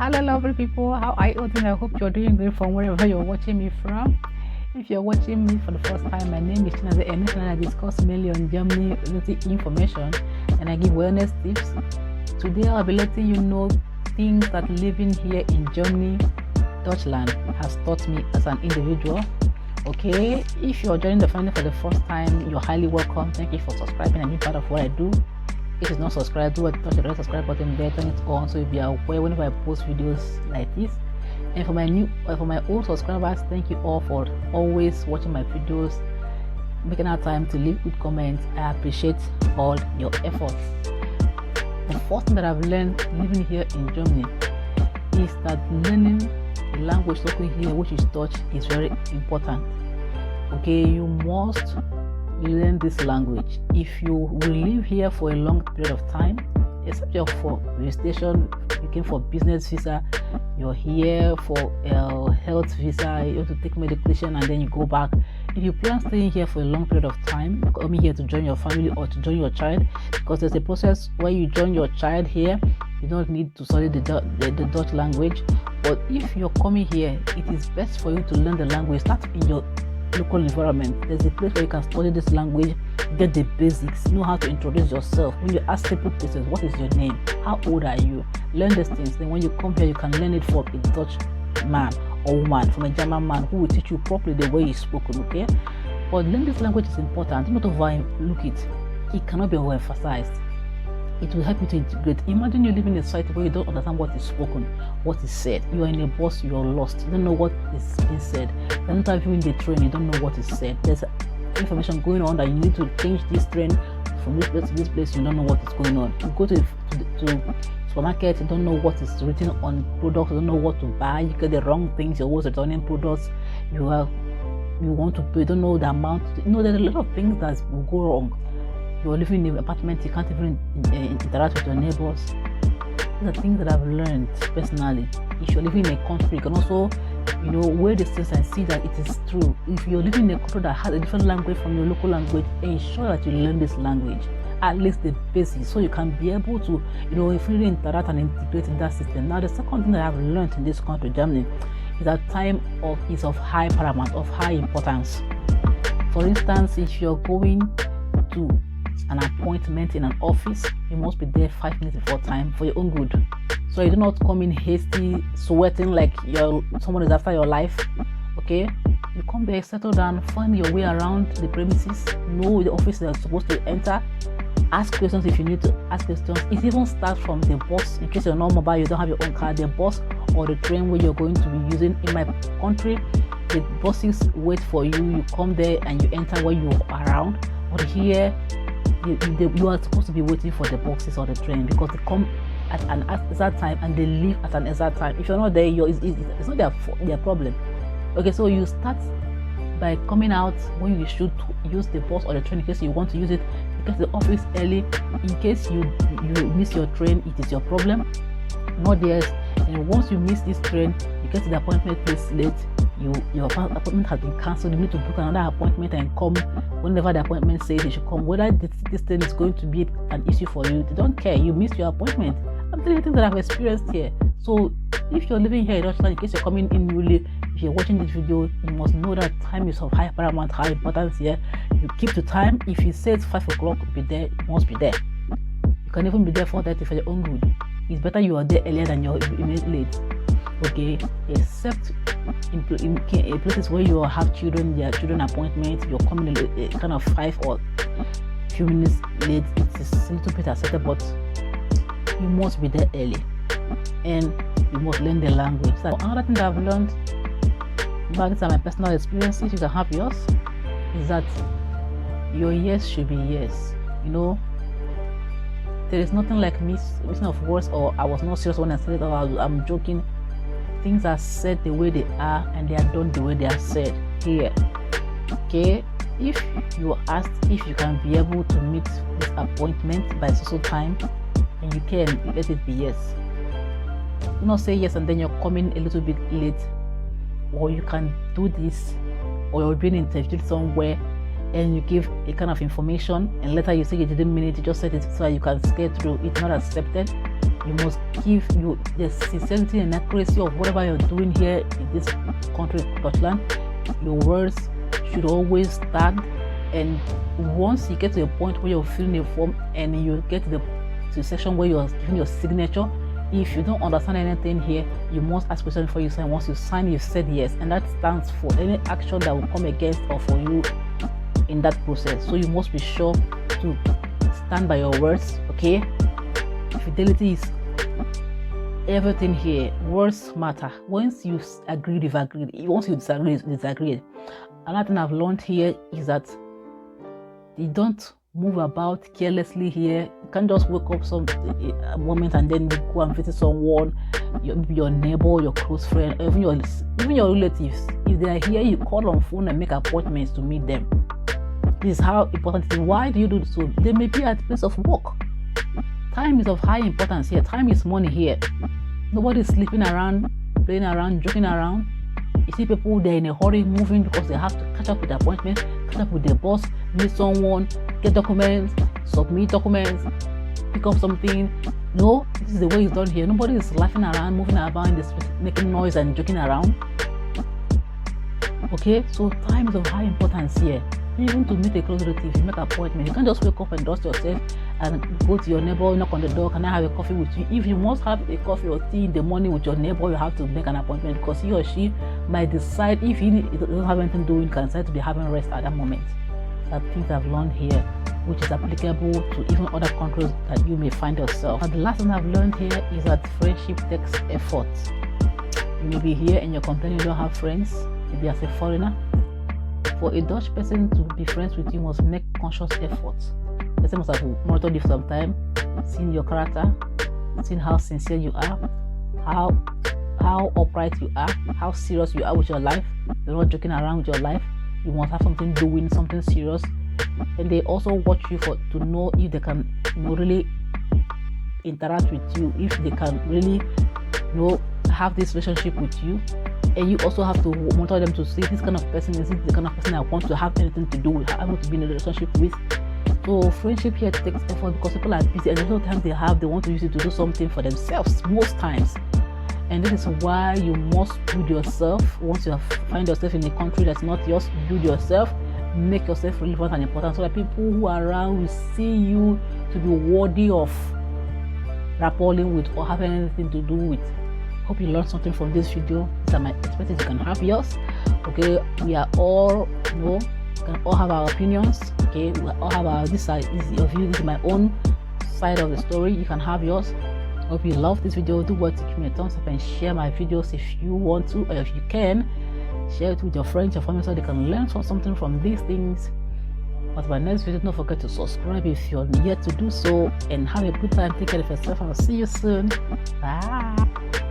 Hello, lovely people. How are you all doing? I hope you're doing great from wherever you're watching me from. If you're watching me for the first time, my name is Chinaze, and I discuss mainly on Germany related information and I give wellness tips. Today, I'll be letting you know things that living here in Germany, Deutschland, has taught me as an individual. Okay, if you're joining the family for the first time, you're highly welcome. Thank you for subscribing and being part of what I do. If it's not subscribed, touch the red subscribe button there, turn it on so you'll be aware whenever I post videos like this. And for my old subscribers, thank you all for always watching my videos, making our time to leave good comments. I appreciate all your efforts. The first thing that I've learned living here in Germany is that learning the language spoken here, which is Dutch, is very important. Okay, you must learn this language. If you will live here for a long period of time, except you're for visitation, you came for business visa, you're here for a health visa, you have to take medication and then you go back. If you plan staying here for a long period of time, coming here to join your family or to join your child, because there's a process where you join your child here, you don't need to study the Dutch language. But if you're coming here, it is best for you to learn the language. Start in your local environment. There's a place where you can study this language, get the basics, know how to introduce yourself. When you ask simple questions, what is your name, how old are you, learn these things. Then when you come here, you can learn it from a Dutch man or woman, from a German man who will teach you properly the way it's spoken. Okay, but learn this language is important. Do not overlook it. It cannot be overemphasized. It will help you to integrate. Imagine you live in a society where you don't understand what is spoken, what is said. You are in a bus, you are lost. You don't know what is being said. Then time you in the train, you don't know what is said. There's information going on that you need to change this train from this place to this place. You don't know what is going on. You go to supermarket, you don't know what is written on products. You don't know what to buy. You get the wrong things. You're always returning products. You want to pay. You don't know the amount. There's a lot of things that will go wrong. You're living in an apartment, you can't even interact with your neighbors. These are things that I've learned personally. If you're living in a country, you can also, weigh the things and see that it is true. If you're living in a country that has a different language from your local language, ensure that you learn this language, at least the basics, so you can be able to, freely interact and integrate in that system. Now, the second thing that I've learned in this country, Germany, is that time is of high paramount, of high importance. For instance, if you're going to an appointment in an office, you must be there 5 minutes before time for your own good. So you do not come in hasty, sweating like someone is after your life. Okay, you come there, settle down, find your way around the premises, know the office that you're supposed to enter, ask questions if you need to ask questions. It even starts from the bus. In case you're not mobile, you don't have your own car, the bus or the train where you're going to be using. In my country, the buses wait for you. You come there and you enter where you are around. But here, you are supposed to be waiting for the buses or the train, because they come at an exact time and they leave at an exact time. If you're not there, it's not their problem. Okay, so you start by coming out when you should use the bus or the train in case you want to use it. Get to the office early. In case you miss your train, it is your problem, not theirs. And once you miss this train, you get to the appointment place late. Your appointment has been cancelled. You need to book another appointment and come whenever the appointment says you should come. Whether this thing is going to be an issue for you, they don't care. You missed your appointment. I'm telling you things that I've experienced here. So if you're living here in Deutschland, in case you're coming in newly, if you're watching this video, you must know that time is of high paramount, high importance here. You keep to time. If it says 5 o'clock, be there, you must be there. You can even be there 4:30 for your own good. It's better you are there earlier than you're late. Okay, except in places where you have children, their children appointments, you're coming a kind of 5 or few minutes late, it is a little bit acceptable, but you must be there early and you must learn the language. So another thing that I've learned, but these are my personal experiences, you can have yours, is that your yes should be yes. There is nothing like missing of words, or I was not serious when I said it, or I'm joking. Things are said the way they are and they are done the way they are said here. Okay, if you are asked if you can be able to meet this appointment by so time, and you can, let it be yes. Do not say yes and then you're coming a little bit late, or you can do this, or you're being interviewed somewhere and you give a kind of information and later you say you didn't mean it, you just said it so you can skate through. It's not accepted. You must give you the sincerity and accuracy of whatever you're doing here in this country, Scotland. Your words should always stand. And once you get to a point where you're filling a form and you get to the section where you're giving your signature, if you don't understand anything here, you must ask questions before you sign. Once you sign, you said yes, and that stands for any action that will come against or for you in that process. So you must be sure to stand by your words. Okay, fidelity is everything here. Words matter. Once you agreed, you've agreed. Once you disagree, you disagreed. Another thing I've learned here is that you don't move about carelessly here. You can't just wake up some moment and then you go and visit someone, your neighbor, your close friend, even your relatives. If they are here, you call on phone and make appointments to meet them. This is how important it is. Why do you do so? They may be at the place of work. Time is of high importance here. Time is money here. Nobody is sleeping around, playing around, joking around. You see people, they're in a hurry moving because they have to catch up with the appointment, catch up with their boss, meet someone, get documents, submit documents, pick up something. No, this is the way it's done here. Nobody is laughing around, moving about in the street, making noise and joking around. Okay, so time is of high importance here. Even to meet a close relative, you make an appointment. You can't just wake up and dust yourself and go to your neighbor, knock on the door, can I have a coffee with you? If you must have a coffee or tea in the morning with your neighbor, you have to make an appointment because he or she might decide, if he doesn't have anything doing, can decide to be having rest at that moment. That things I've learned here, which is applicable to even other countries that you may find yourself. And the last thing I've learned here is that friendship takes effort. You may be here and you're complaining you don't have friends, maybe as a foreigner. For a Dutch person to be friends with you must make conscious efforts. The person must have monitored you for some time, seen your character, seen how sincere you are, how upright you are, how serious you are with your life. You're not joking around with your life. You must have something doing, something serious. And they also watch you to know if they can really interact with you, if they can really have this relationship with you. And you also have to monitor them to see this kind of person is the kind of person I want to have anything to do with, I want to be in a relationship with. So friendship here takes effort because people are busy and the whole time they want to use it to do something for themselves most times. And this is why you must build yourself. Once you find yourself in a country that's not yours, build yourself, make yourself relevant and important so that people who are around will see you to be worthy of rappelling with or having anything to do with. Hope you learned something from this video. These are my expertise. You can have yours. Okay, we are all, can all have our opinions. Okay, we all have our this side is your view. This is my own side of the story. You can have yours. Hope you love this video. Do what to give me a thumbs up and share my videos if you want to, or if you can share it with your friends, your family, so they can learn something from these things. But my next video, don't forget to subscribe if you're yet to do so, and have a good time. Take care of yourself. I'll see you soon. Bye.